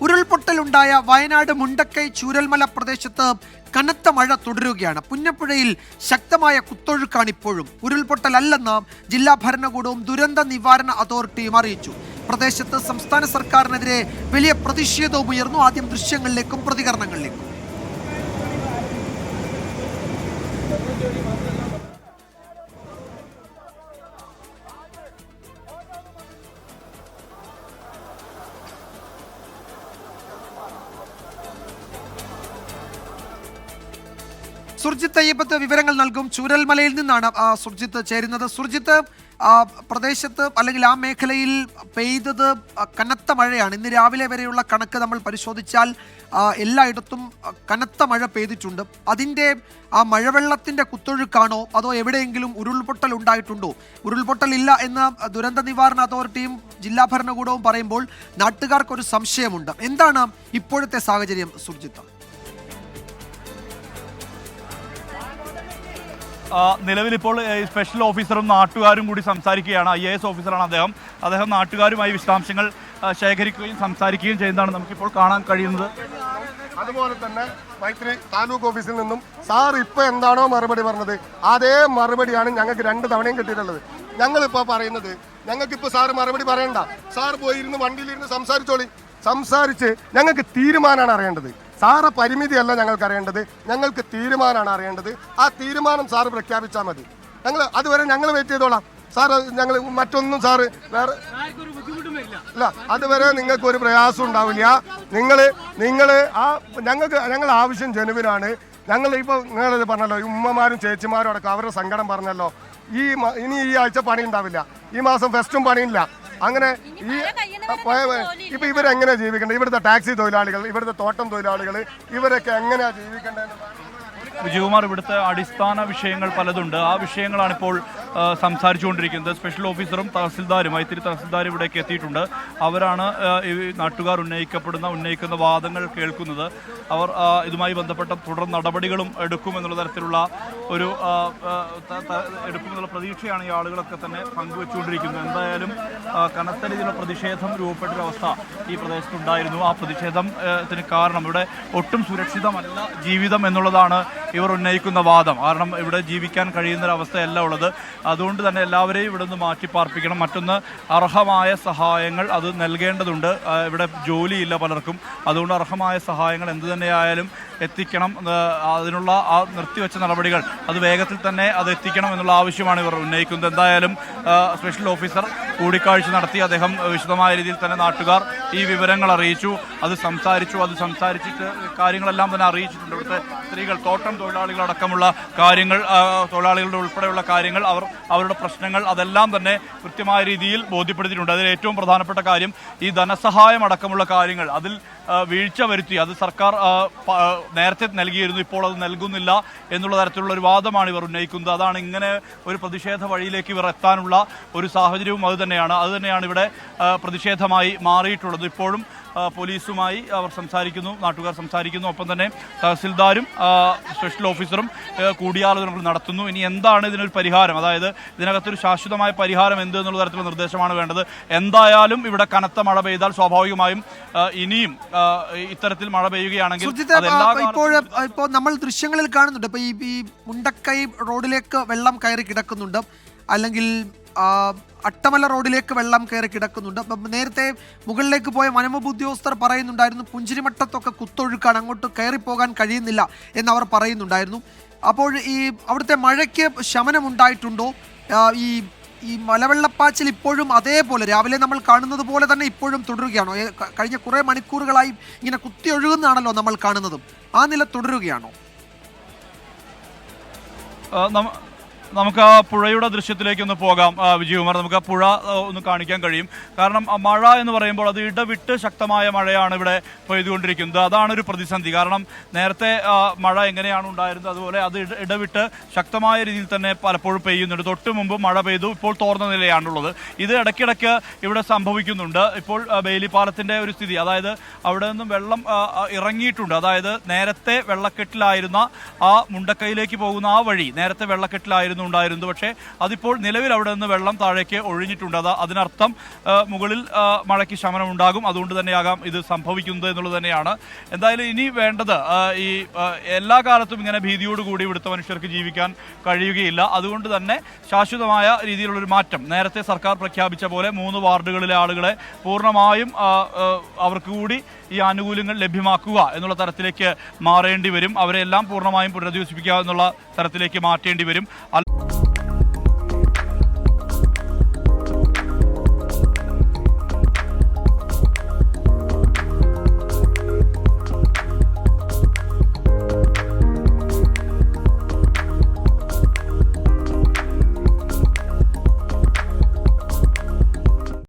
ഉരുൾപൊട്ടലുണ്ടായ വയനാട് മുണ്ടക്കൈ ചൂരൽമല പ്രദേശത്ത് കനത്ത മഴ തുടരുകയാണ്. പുന്നപ്പുഴയിൽ ശക്തമായ കുത്തൊഴുക്കാണ് ഇപ്പോഴും. ഉരുൾപൊട്ടലല്ലെന്ന് ജില്ലാ ഭരണകൂടവും ദുരന്ത നിവാരണ അതോറിറ്റിയും അറിയിച്ചു. പ്രദേശത്ത് സംസ്ഥാന സർക്കാരിനെതിരെ വലിയ പ്രതിഷേധവും ഉയർന്നു. ആദ്യം ദൃശ്യങ്ങളിലേക്കും പ്രതികരണങ്ങളിലേക്കും. സുർജിത്ത് അയ്യപ്പത്ത് വിവരങ്ങൾ നൽകും. ചൂരൽമലയിൽ നിന്നാണ് സുർജിത്ത് ചേരുന്നത്. സുർജിത്ത്, പ്രദേശത്ത് അല്ലെങ്കിൽ ആ മേഖലയിൽ പെയ്തത് കനത്ത മഴയാണ്. ഇന്ന് രാവിലെ വരെയുള്ള കണക്ക് നമ്മൾ പരിശോധിച്ചാൽ എല്ലായിടത്തും കനത്ത മഴ പെയ്തിട്ടുണ്ട്. അതിൻ്റെ ആ മഴവെള്ളത്തിൻ്റെ കുത്തൊഴുക്കാണോ അതോ എവിടെയെങ്കിലും ഉരുൾപൊട്ടൽ ഉണ്ടായിട്ടുണ്ടോ? ഉരുൾപൊട്ടലില്ല എന്ന് ദുരന്ത നിവാരണ അതോറിറ്റിയും ജില്ലാ ഭരണകൂടവും പറയുമ്പോൾ നാട്ടുകാർക്കൊരു സംശയമുണ്ട്. എന്താണ് ഇപ്പോഴത്തെ സാഹചര്യം സുർജിത്ത്? നിലവിലിപ്പോൾ സ്പെഷ്യൽ ഓഫീസറും നാട്ടുകാരും കൂടി സംസാരിക്കുകയാണ്. IAS ഓഫീസറാണ് അദ്ദേഹം നാട്ടുകാരുമായി വിശദാംശങ്ങൾ ശേഖരിക്കുകയും സംസാരിക്കുകയും ചെയ്യുന്നതാണ് നമുക്കിപ്പോൾ കാണാൻ കഴിയുന്നത്. അതുപോലെ തന്നെ മൈത്രി താലൂക്ക് ഓഫീസിൽ നിന്നും സാർ ഇപ്പോൾ എന്താണോ മറുപടി പറഞ്ഞത് അതേ മറുപടിയാണ് ഞങ്ങൾക്ക് 2 തവണയും കിട്ടിയിട്ടുള്ളത്. ഞങ്ങളിപ്പോൾ പറയുന്നത് ഞങ്ങൾക്കിപ്പോൾ സാറ് മറുപടി പറയണ്ട, സാർ പോയിരുന്ന് വണ്ടിയിലിരുന്ന് സംസാരിച്ച് ഞങ്ങൾക്ക് തീരുമാനമാണ് അറിയേണ്ടത്. സാറ് പരിമിതിയല്ല ഞങ്ങൾക്ക് അറിയേണ്ടത്, ഞങ്ങൾക്ക് തീരുമാനമാണ് അറിയേണ്ടത്. ആ തീരുമാനം സാറ് പ്രഖ്യാപിച്ചാൽ മതി. അതുവരെ ഞങ്ങൾ വെയിറ്റ് ചെയ്തോളാം സാറ്. ഞങ്ങൾ മറ്റൊന്നും സാറ് വേറെ ഇല്ല, അതുവരെ നിങ്ങൾക്ക് ഒരു പ്രയാസം ഉണ്ടാവില്ല. ഞങ്ങൾ ആവശ്യം ജനുവിനാണ്. ഇപ്പോൾ നിങ്ങളിത് പറഞ്ഞല്ലോ, ഉമ്മമാരും ചേച്ചിമാരും അടക്കം അവരുടെ സങ്കടം പറഞ്ഞല്ലോ. ഇനി ഈ ആഴ്ച പണി ഉണ്ടാവില്ല, ഈ മാസം ഫെസ്റ്റും പണിയില്ല. അങ്ങനെ ഇപ്പൊ ഇവരെങ്ങനെയാ ജീവിക്കേണ്ടത്? ഇവിടുത്തെ ടാക്സി തൊഴിലാളികൾ, ഇവിടുത്തെ തോട്ടം തൊഴിലാളികൾ, ഇവരൊക്കെ എങ്ങനെയാ ജീവിക്കേണ്ടത്? വിജയകുമാർ, ഇവിടുത്തെ അടിസ്ഥാന വിഷയങ്ങൾ പലതുണ്ട്. ആ വിഷയങ്ങളാണ് ഇപ്പോൾ സംസാരിച്ചുകൊണ്ടിരിക്കുന്നത്. സ്പെഷ്യൽ ഓഫീസറും തഹസിൽദാരും മൈത്തിരി തഹസിൽദാരും ഇവിടേക്ക് എത്തിയിട്ടുണ്ട്. അവരാണ് ഈ നാട്ടുകാർ ഉന്നയിക്കുന്ന വാദങ്ങൾ കേൾക്കുന്നത്. അവർ ഇതുമായി ബന്ധപ്പെട്ട തുടർ നടപടികളും എടുക്കുമെന്നുള്ള തരത്തിലുള്ള എടുക്കുമെന്നുള്ള പ്രതീക്ഷയാണ് ഈ ആളുകളൊക്കെ തന്നെ പങ്കുവെച്ചുകൊണ്ടിരിക്കുന്നത്. എന്തായാലും കനത്ത രീതിയിലുള്ള പ്രതിഷേധം രൂപപ്പെട്ടൊരവസ്ഥ ഈ പ്രദേശത്തുണ്ടായിരുന്നു. ആ പ്രതിഷേധത്തിന് കാരണം ഇവിടെ ഒട്ടും സുരക്ഷിതമല്ല ജീവിതം എന്നുള്ളതാണ് ഇവർ ഉന്നയിക്കുന്ന വാദം. കാരണം ഇവിടെ ജീവിക്കാൻ കഴിയുന്നൊരവസ്ഥയല്ല ഉള്ളത്. അതുകൊണ്ട് തന്നെ എല്ലാവരെയും ഇവിടെ നിന്ന് മാറ്റിപ്പാർപ്പിക്കണം. മറ്റൊന്ന്, അർഹമായ സഹായങ്ങൾ അത് നൽകേണ്ടതുണ്ട്. ഇവിടെ ജോലിയില്ല പലർക്കും. അതുകൊണ്ട് അർഹമായ സഹായങ്ങൾ എന്തു തന്നെയായാലും എത്തിക്കണം. അതിനുള്ള ആ നിർത്തിവെച്ച നടപടികൾ അത് വേഗത്തിൽ തന്നെ അത് എത്തിക്കണം എന്നുള്ള ആവശ്യമാണ് ഇവർ ഉന്നയിക്കുന്നത്. എന്തായാലും സ്പെഷ്യൽ ഓഫീസർ കൂടിക്കാഴ്ച നടത്തി. അദ്ദേഹം വിശദമായ രീതിയിൽ തന്നെ നാട്ടുകാർ ഈ വിവരങ്ങൾ അറിയിച്ചു. അത് സംസാരിച്ചിട്ട് കാര്യങ്ങളെല്ലാം തന്നെ അറിയിച്ചിട്ടുണ്ട്. ഇവിടുത്തെ സ്ത്രീകൾ, തോട്ടം തൊഴിലാളികളടക്കമുള്ള കാര്യങ്ങൾ, തൊഴിലാളികളുടെ ഉൾപ്പെടെയുള്ള കാര്യങ്ങൾ, അവരുടെ പ്രശ്നങ്ങൾ അതെല്ലാം തന്നെ കൃത്യമായ രീതിയിൽ ബോധ്യപ്പെടുത്തിയിട്ടുണ്ട്. അതിൽ ഏറ്റവും പ്രധാനപ്പെട്ട കാര്യം ഈ ധനസഹായം അടക്കമുള്ള കാര്യങ്ങൾ അതിൽ വീഴ്ച വരുത്തി. അത് സർക്കാർ നേരത്തെ നൽകിയിരുന്നു, ഇപ്പോൾ അത് നൽകുന്നില്ല എന്നുള്ള തരത്തിലുള്ള ഒരു വാദമാണ് ഇവർ ഉന്നയിക്കുന്നത്. അതാണ് ഇങ്ങനെ ഒരു പ്രതിഷേധ വഴിയിലേക്ക് ഇവർ എത്താനുള്ള ഒരു സാഹചര്യവും അതുതന്നെയാണ് ഇവിടെ പ്രതിഷേധമായി മാറിയിട്ടുള്ളത്. ഇപ്പോഴും പോലീസുമായി അവർ സംസാരിക്കുന്നു, നാട്ടുകാർ സംസാരിക്കുന്നു. ഒപ്പം തന്നെ തഹസിൽദാരും സ്പെഷ്യൽ ഓഫീസറും കൂടിയാലോചനകൾ നടത്തുന്നു. ഇനി എന്താണ് ഇതിനൊരു പരിഹാരം, അതായത് ഇതിനകത്തൊരു ശാശ്വതമായ പരിഹാരം എന്ത് എന്നുള്ള തരത്തിലുള്ള നിർദ്ദേശമാണ് വേണ്ടത്. എന്തായാലും ഇവിടെ കനത്ത മഴ പെയ്താൽ സ്വാഭാവികമായും ഇനിയും ഇത്തരത്തിൽ മഴ പെയ്യുകയാണെങ്കിൽ ഇപ്പോൾ നമ്മൾ ദൃശ്യങ്ങളിൽ കാണുന്നുണ്ട്. ഇപ്പൊ ഈ മുണ്ടക്കൈ റോഡിലേക്ക് വെള്ളം കയറി കിടക്കുന്നുണ്ട്, അല്ലെങ്കിൽ അട്ടമല റോഡിലേക്ക് വെള്ളം കയറി കിടക്കുന്നുണ്ട്. നേരത്തെ മുകളിലേക്ക് പോയ വനംവകുപ്പ് ഉദ്യോഗസ്ഥർ പറയുന്നുണ്ടായിരുന്നു പുഞ്ചിരിമട്ടത്തൊക്കെ കുത്തൊഴുക്കാണ്, അങ്ങോട്ട് കയറിപ്പോകാൻ കഴിയുന്നില്ല എന്നവർ പറയുന്നുണ്ടായിരുന്നു. അപ്പോൾ ഈ അവിടുത്തെ മഴയ്ക്ക് ശമനമുണ്ടായിട്ടുണ്ടോ? ഈ മലവെള്ളപ്പാച്ചിൽ ഇപ്പോഴും അതേപോലെ രാവിലെ നമ്മൾ കാണുന്നത് പോലെ തന്നെ ഇപ്പോഴും തുടരുകയാണോ? കഴിഞ്ഞ കുറേ മണിക്കൂറുകളായി ഇങ്ങനെ കുത്തി ഒഴുകുന്നതാണല്ലോ നമ്മൾ കാണുന്നതും. ആ നില തുടരുകയാണോ? നമുക്ക് ആ പുഴയുടെ ദൃശ്യത്തിലേക്ക് ഒന്ന് പോകാം വിജയകുമാർ. നമുക്ക് ആ പുഴ ഒന്ന് കാണിക്കാൻ കഴിയും. കാരണം മഴ എന്ന് പറയുമ്പോൾ അത് ഇടവിട്ട് ശക്തമായ മഴയാണ് ഇവിടെ പെയ്തുകൊണ്ടിരിക്കുന്നത്. അതാണ് ഒരു പ്രതിസന്ധി. കാരണം നേരത്തെ മഴ എങ്ങനെയാണ് ഉണ്ടായിരുന്നത് അതുപോലെ അത് ഇടവിട്ട് ശക്തമായ രീതിയിൽ തന്നെ പലപ്പോഴും പെയ്യുന്നുണ്ട്. തൊട്ട് മുമ്പ് മഴ പെയ്തു, ഇപ്പോൾ തോർന്ന നിലയാണുള്ളത്. ഇത് ഇടയ്ക്കിടയ്ക്ക് ഇവിടെ സംഭവിക്കുന്നുണ്ട്. ഇപ്പോൾ ബേലിപ്പാലത്തിൻ്റെ ഒരു സ്ഥിതി, അതായത് അവിടെ നിന്നും വെള്ളം ഇറങ്ങിയിട്ടുണ്ട്. അതായത് നേരത്തെ വെള്ളക്കെട്ടിലായിരുന്ന ആ മുണ്ടക്കൈയിലേക്ക് പോകുന്ന ആ വഴി നേരത്തെ വെള്ളക്കെട്ടിലായിരുന്നു ഉണ്ടായിരുന്നു. പക്ഷേ അതിപ്പോൾ നിലവിൽ അവിടെ നിന്ന് വെള്ളം താഴേക്ക് ഒഴിഞ്ഞിട്ടുണ്ട്. അതിനർത്ഥം മുകളിൽ മഴയ്ക്ക് ശമനം ഉണ്ടാകും. അതുകൊണ്ട് തന്നെയാകാം ഇത് സംഭവിക്കുന്നത് എന്നുള്ളത് തന്നെയാണ്. എന്തായാലും ഇനി വേണ്ടത് ഈ എല്ലാ കാലത്തും ഇങ്ങനെ ഭീതിയോടുകൂടി ഇവിടുത്തെ മനുഷ്യർക്ക് ജീവിക്കാൻ കഴിയുകയില്ല. അതുകൊണ്ട് തന്നെ ശാശ്വതമായ രീതിയിലുള്ളൊരു മാറ്റം നേരത്തെ സർക്കാർ പ്രഖ്യാപിച്ച പോലെ 3 വാർഡുകളിലെ ആളുകളെ പൂർണ്ണമായും അവർക്ക് കൂടി ഈ ആനുകൂല്യങ്ങൾ ലഭ്യമാക്കുക എന്നുള്ള തരത്തിലേക്ക് മാറേണ്ടി വരും. അവരെല്ലാം പൂർണ്ണമായും പുനരധിവസിപ്പിക്കുക എന്നുള്ള തരത്തിലേക്ക് മാറ്റേണ്ടി വരും.